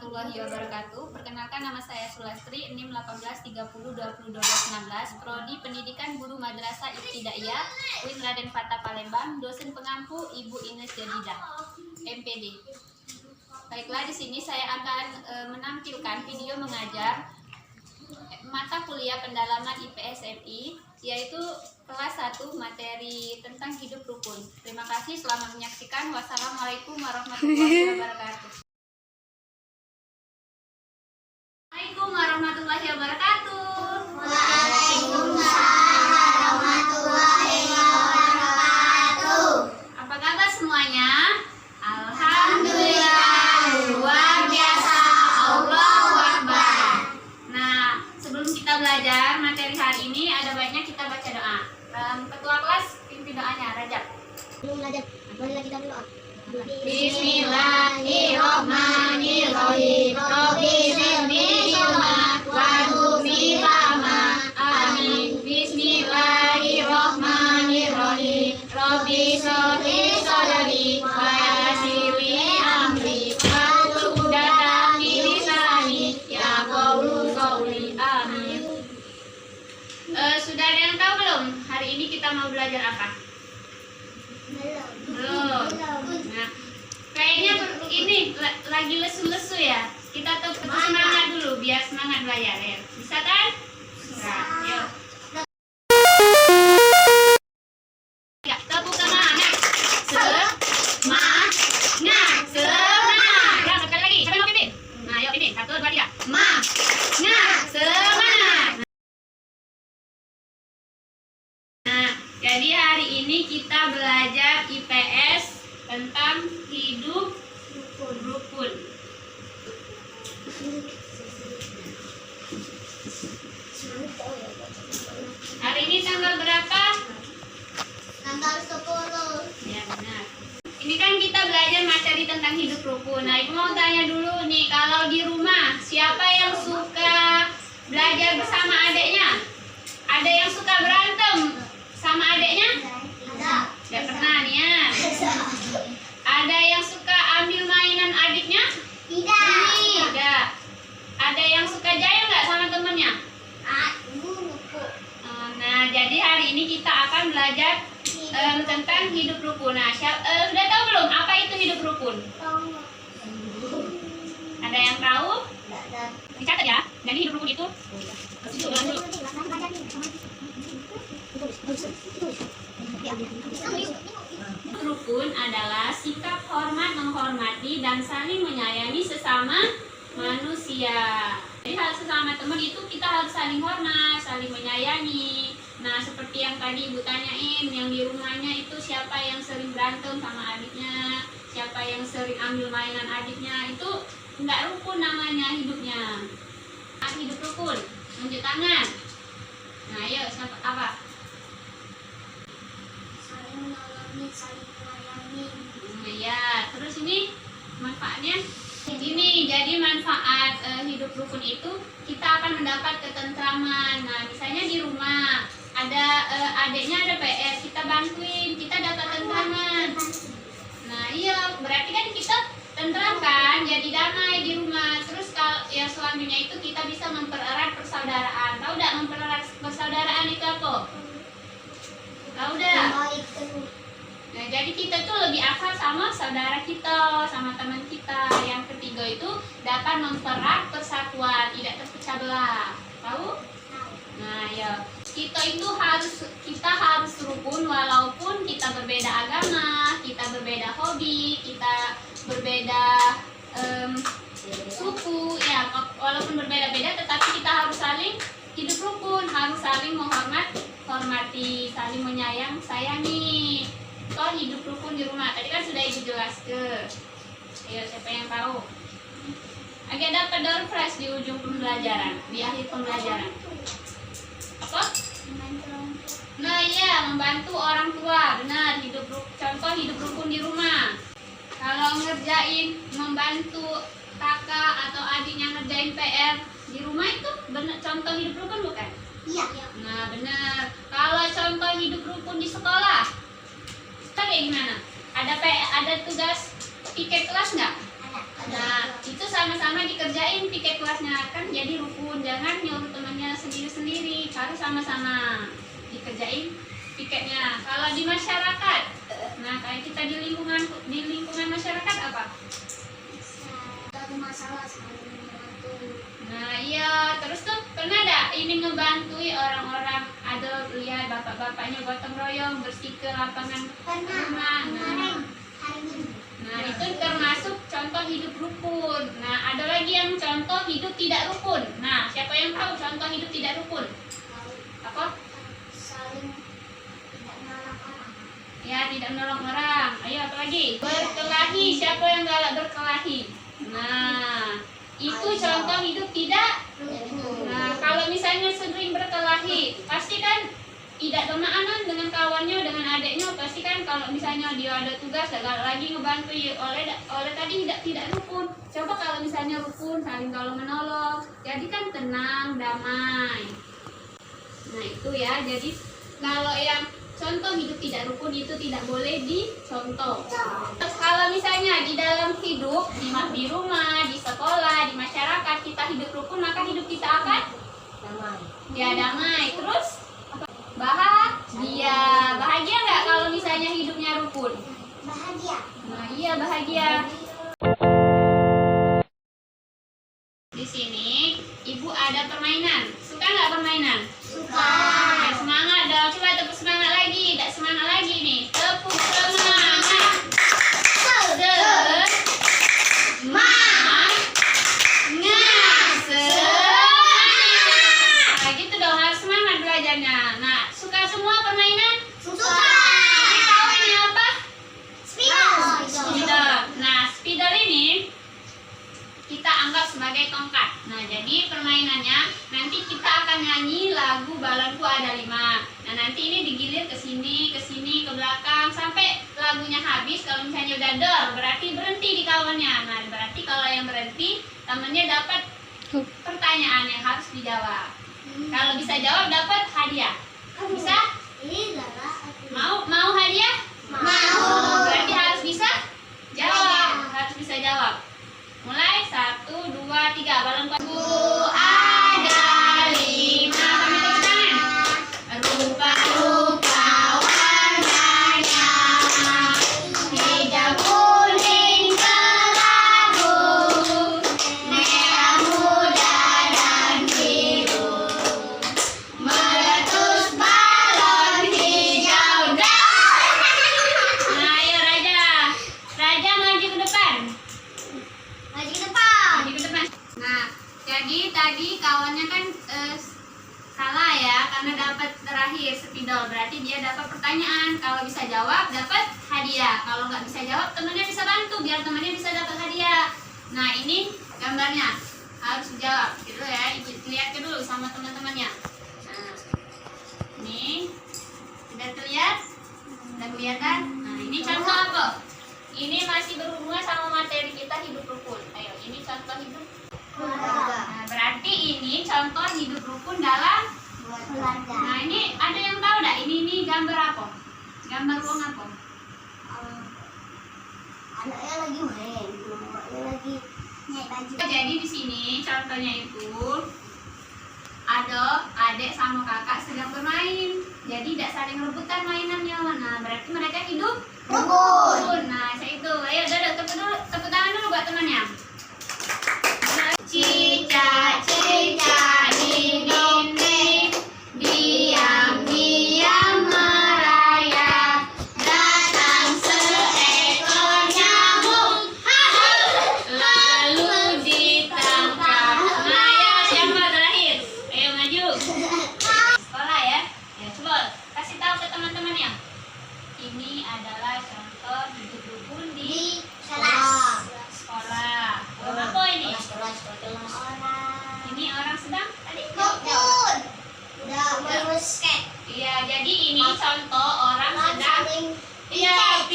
warahmatullahi wabarakatuh. Perkenalkan, nama saya Sulastri, NIM 1830201216, Prodi Pendidikan Guru Madrasah Ibtidaiyah UIN Raden Fatah Palembang, dosen pengampu Ibu Ines Jadidah, MPD. Baiklah, di sini saya akan menampilkan video mengajar mata kuliah pendalaman IPS MI, yaitu kelas 1 materi tentang hidup rukun. Terima kasih, selamat menyaksikan. Wassalamualaikum warahmatullahi wabarakatuh. Assalamualaikum warahmatullahi wabarakatuh. Waalaikumsalam warahmatullahi wabarakatuh. Apa kabar semuanya? Alhamdulillah, luar biasa. Allahu Akbar. Nah, sebelum kita belajar materi hari ini, ada baiknya kita baca doa. Ketua kelas, pimpin doanya, Rajab. Belum belajar, boleh kita berdoa. Bismillahirrahmanirrahim. Rabbi zidni ilma warzuqni fahma. Amin. Bismillahirrahmanirrahim. Rabbi shrah li sadri wa yassir li amri wahlul 'uqdatam min lisani yafqahu qawli. Amin. Sudah ada yang tahu belum? Hari ini kita mau belajar apa? Belum. Nah, kayaknya ini lagi lesu-lesu ya. Kita tuh semangat dulu biar semangat belajar ya. Bisa kan? Bisa. Yuk. Ya, tepuk tangan. Semangat. Semangat. Ya, sekali lagi. Siapa yang mau pimpin? Nah, yuk pimpin. 1, 2, 3. Semangat. Semangat. Nah, jadi hari ini kita belajar IPS tentang hidup rukun. Hari ini tanggal berapa? Tanggal 10. Ya, benar. Ini kan kita belajar materi tentang hidup rukun. Nah, Ibu mau tanya dulu nih, kalau di rumah siapa yang suka belajar bersama adiknya? Ada yang suka berantem sama adiknya? Ada. Tidak pernah nih ya. Ada yang suka ambil mainan adiknya? Tidak. Tidak. Ada yang suka jaya nggak sama temennya? Buku. Nah, jadi hari ini kita akan belajar tentang hidup rukun. Nah, sudah tahu belum apa itu hidup rukun? Ada yang tahu? Dicatat ya. Jadi hidup rukun itu rukun adalah sikap hormat menghormati dan saling menyayangi sesama manusia. Jadi hal sesama teman itu kita harus saling hormat, saling menyayangi. Nah, seperti yang tadi Ibu tanyain, yang di rumahnya itu siapa yang sering berantem sama adiknya, siapa yang sering ambil mainan adiknya, itu enggak rukun namanya hidupnya. Hidup rukun, tunjuk tangan. Nah, ayo siapa apa? Saling menolongi, saling melayani. Ya, terus ini manfaatnya ini. Jadi manfaat hidup rukun itu kita akan mendapat ketentraman. Nah, misalnya di rumah ada adiknya ada PR, kita bantuin, kita dapat tentraman. Nah, iya, berarti kan kita tentram kan, jadi damai di rumah. Terus kalau ya selanjutnya itu kita bisa mempererat persaudaraan. Tahu enggak mempererat persaudaraan itu apa? Tahu enggak? Nah, jadi kita tuh lebih akrab sama saudara kita, sama teman kita. Yang ketiga itu dapat mempererat persatuan, tidak terpecah belah. Tahu? Nah, ya. Kita harus rukun walaupun kita berbeda agama, kita berbeda hobi, kita berbeda suku, ya. Walaupun berbeda-beda tetapi kita harus saling hidup rukun, harus saling menghormati, saling sayangi. Toh hidup rukun di rumah. Tadi kan sudah Ibu jelaskan. Ayo, siapa yang tahu? Agak dapat door prize di ujung pembelajaran, di akhir pembelajaran. Apa? Nah, iya, membantu orang tua. Benar, contoh hidup rukun di rumah. Kalau ngerjain, membantu kakak atau adiknya ngerjain PR di rumah itu benar contoh hidup rukun bukan? Iya. Nah, benar. Kalau contoh hidup rukun di sekolah, kayak gimana? Ada tugas piket kelas nggak? Ada. Nah, itu sama-sama dikerjain piket kelasnya, kan jadi rukun. Jangan nyuruh temannya sendiri-sendiri, harus sama-sama dikerjain piketnya. Kalau di masyarakat, nah kayak kita di lingkungan masyarakat apa? Ada masalah saling membantu. Nah iya, terus tuh pernah ada ini ngebantui orang-orang, ada lihat bapak-bapaknya gotong royong bersih ke lapangan Pernah rumah. kemarin hari Minggu. Nah itu termasuk contoh hidup rukun. Nah ada lagi yang contoh hidup tidak rukun. Nah siapa yang tahu contoh hidup tidak rukun? Lalu Apa? saling tidak menolong orang. Ya tidak menolong orang. Ayo apa lagi? Berkelahi. Siapa yang galak berkelahi? Nah itu contoh hidup tidak. Nah kalau misalnya sering berkelahi, pasti kan tidak bermakna dengan kawannya, dengan adiknya. Pasti kan kalau misalnya dia ada tugas galak lagi ngebantu oleh tadi tidak rukun. Coba kalau misalnya rukun, saling tolong menolong, jadi kan tenang, damai. Nah itu ya, jadi kalau yang contoh hidup tidak rukun itu tidak boleh dicontoh. Terus kalau misalnya di dalam hidup, di rumah, di sekolah, di masyarakat kita hidup rukun, maka hidup kita akan Damai. ya damai. Terus bahagia nggak kalau misalnya hidupnya rukun? Bahagia. Nah iya bahagia. Di sini ibu ada permainan. Suka nggak permainan? Suka. Nah, semangat dong. Coba tepuk semangat lagi. Tidak semangat lagi nih. Tepuk semangat. Nah, gitu dong. Harus semangat belajarnya. Nah, suka semua permainan? Suka. Ini tahu ini apa? Spidol. Spidol. Nah, spidol ini kita anggap sebagai tongkat. Nah, jadi permainannya nanti kita akan nyanyi lagu Balonku Ada 5. Nah, nanti ini digilir ke sini, ke belakang sampai lagunya habis. Kalau misalnya udah dor, berarti berhenti di kawannya. Nah, berarti kalau yang berhenti, temennya dapat pertanyaan yang harus dijawab. Kalau bisa jawab dapat hadiah. Bisa? Mau hadiah? Mau. Berarti harus bisa jawab. Harus bisa jawab. Mulai 1, 2, 3. Balonku ada 5. Sambil tepuk tangan. Rupa-rupa warnanya, hijau, kuning, kelabu, merah muda dan biru, meletus balon hijau dan. Nah, ayo Raja maju ke depan. Maju ke depan. Maju ke depan. Nah, jadi tadi kawannya kan salah ya, karena dapat terakhir spidol. Berarti dia dapat pertanyaan. Kalau bisa jawab dapat hadiah. Kalau nggak bisa jawab, temannya bisa bantu biar temannya bisa dapat hadiah. Nah, ini gambarnya. Harus dijawab. Gitu ya. Lihat dulu sama teman-temannya. Nah, ini sudah terlihat? Sudah kelihatan? Nah, ini contoh apa? Ini masih berhubungan sama materi kita hidup rukun. Ayo, ini contoh hidup. Nah, berarti ini contoh hidup rukun dalam. Nah, ini ada yang tahu enggak? Ini gambar apa? Gambar ruang apa? Anaknya lagi main, bapaknya lagi nyai baju. Jadi di sini contohnya itu ada adik sama kakak sedang bermain. Jadi tidak saling rebutan mainannya. Nah, berarti mereka hidup rukun. Nah, saya itu. Ayo, tepuk tangan dulu buat temannya. Cicak di dinding, diam-diam merayap, datang seekor nyamuk, lalu ditangkap. Nah, ya, siapa terakhir? Ayo maju. Sekolah ya. Ya, coba kasih tahu ke teman-temannya. Ini adalah contoh hidup rukun di Kelas. sekolah. Apa ini? Orang. Ini orang sedang tadi? Rukun. Udah bermusket. Iya, jadi ini contoh orang sedang piket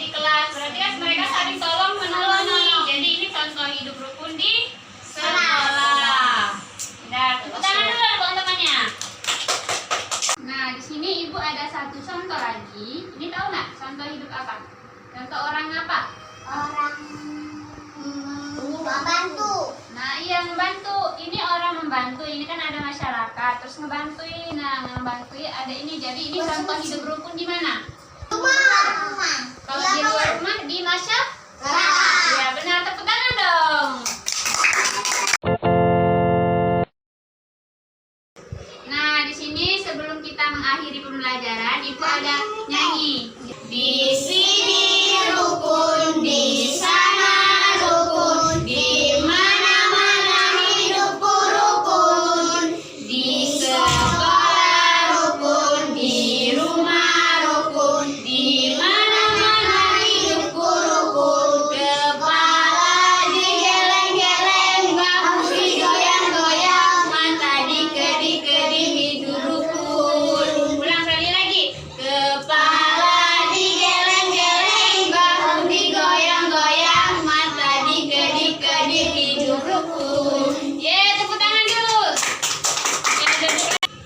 di kelas. Berarti kan mereka saling tolong menolong nih. Jadi ini contoh hidup rukun di sekolah. Nah, tepuk tangan dulu teman-temannya. Nah, di sini ibu ada satu contoh lagi. Ini tahu nggak contoh hidup apa? Contoh orang apa? Orang Membantu. Nah, iya membantu. Ini orang membantu. Ini kan ada masyarakat. Terus ngebantuin. Nah, ngebantuin ada ini. Jadi ini contoh hidup rukun di mana? Rumah. Kalau di luar rumah di masyarakat. Ya benar, tepuk tangan dong. Nah, di sini sebelum kita mengakhiri pembelajaran itu ada nyanyi. Di sini rukun, di sana rukun, di mana-mana hidupku rukun, di sekolah rukun, di rumah rukun, di mana-mana hidupku rukun. Kepala digeleng-geleng, bahu digoyang-goyang, mata dikedip-kedip, hidup rukun. Ulang sekali lagi. Kepala digeleng-geleng, bahu digoyang-goyang, mata dikedip-kedip, hidup rukun. Tepuk tangan dulu.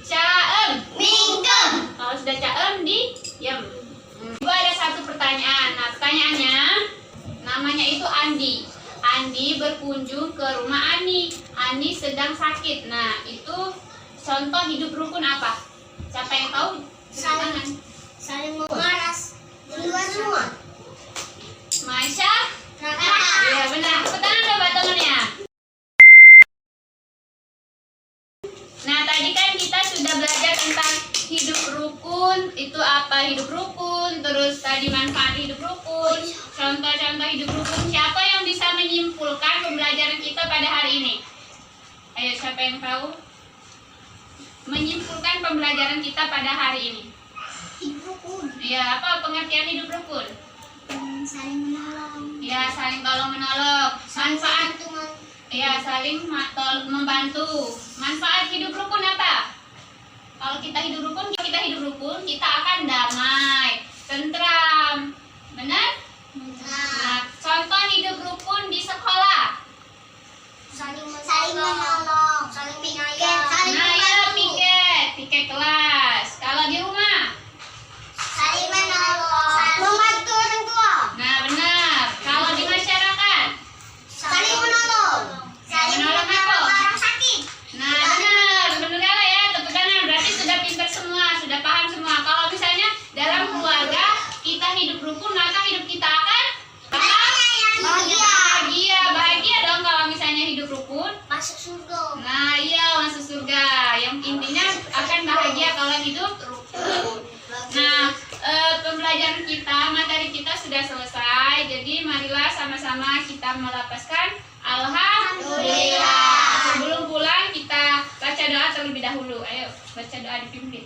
Caem. Mingkem. Kalau sudah caem, diam. Ibu ada satu pertanyaan. Nah, pertanyaannya, namanya itu Andi. Andi berkunjung ke rumah Ani. Ani sedang sakit. Nah, itu contoh hidup rukun apa? Siapa yang tahu? Tangan. Saling memaras. Di luar semua. Masya? Iya benar. Tepuk tangan dong buat temennya. Nah, tadi kan kita sudah belajar tentang hidup rukun. Itu apa hidup rukun? Terus tadi manfaat hidup rukun. Contoh-contoh hidup rukun. Siapa yang bisa menyimpulkan pembelajaran kita pada hari ini? Ayo, siapa yang tahu? Menyimpulkan pembelajaran kita pada hari ini. Hidup rukun. Ya, apa pengertian hidup rukun? Saling menolong. Ya, saling tolong menolong. Manfaat, Teman. ya saling membantu. Manfaat hidup rukun apa? Kalau kita hidup rukun, kita akan damai, tentram. Benar? Nah, contoh hidup rukun di sekolah. Saling menolong. Saling menyayang. Nah, ya piket kelas. Kalau di rumah. Saling menolong. Membantu orang tua. Nah, benar. Kalau di masyarakat. Saling menolong. Saling Menolong apa? menolong orang sakit. Nah, benar kali ya, tepuk tangan. Berarti sudah pintar semua, sudah paham semua. Kalau misalnya dalam keluarga kita hidup rukun, maka hidup kita akan bahagia dong kalau misalnya hidup rukun. Masuk surga. Nah, iya masuk surga. Yang intinya akan bahagia kalau hidup rukun. Nah, pembelajaran kita, materi kita sudah selesai. Jadi marilah sama-sama kita melapaskan alhamdulillah. Sebelum pulang kita baca doa terlebih dahulu. Ayo baca doa dipimpin.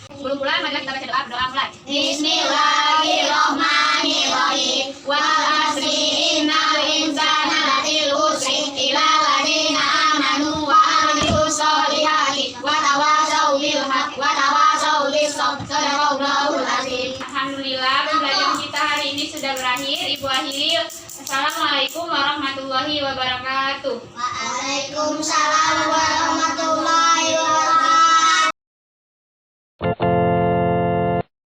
Sebelum pulang marilah kita baca doa mulai. Bismillahirrahmanirrahim. Wal asri innal insana lafi khusr illa alladziina amanu wa amilus solihati wa tawashaw bil haqq wa tawashaw bis sabr. Sadaqallahul azim. Alhamdulillah, pembelajaran kita hari ini sudah berakhir. Ibu akhiri. Assalamualaikum warahmatullahi wabarakatuh. Waalaikumsalam warahmatullahi wabarakatuh.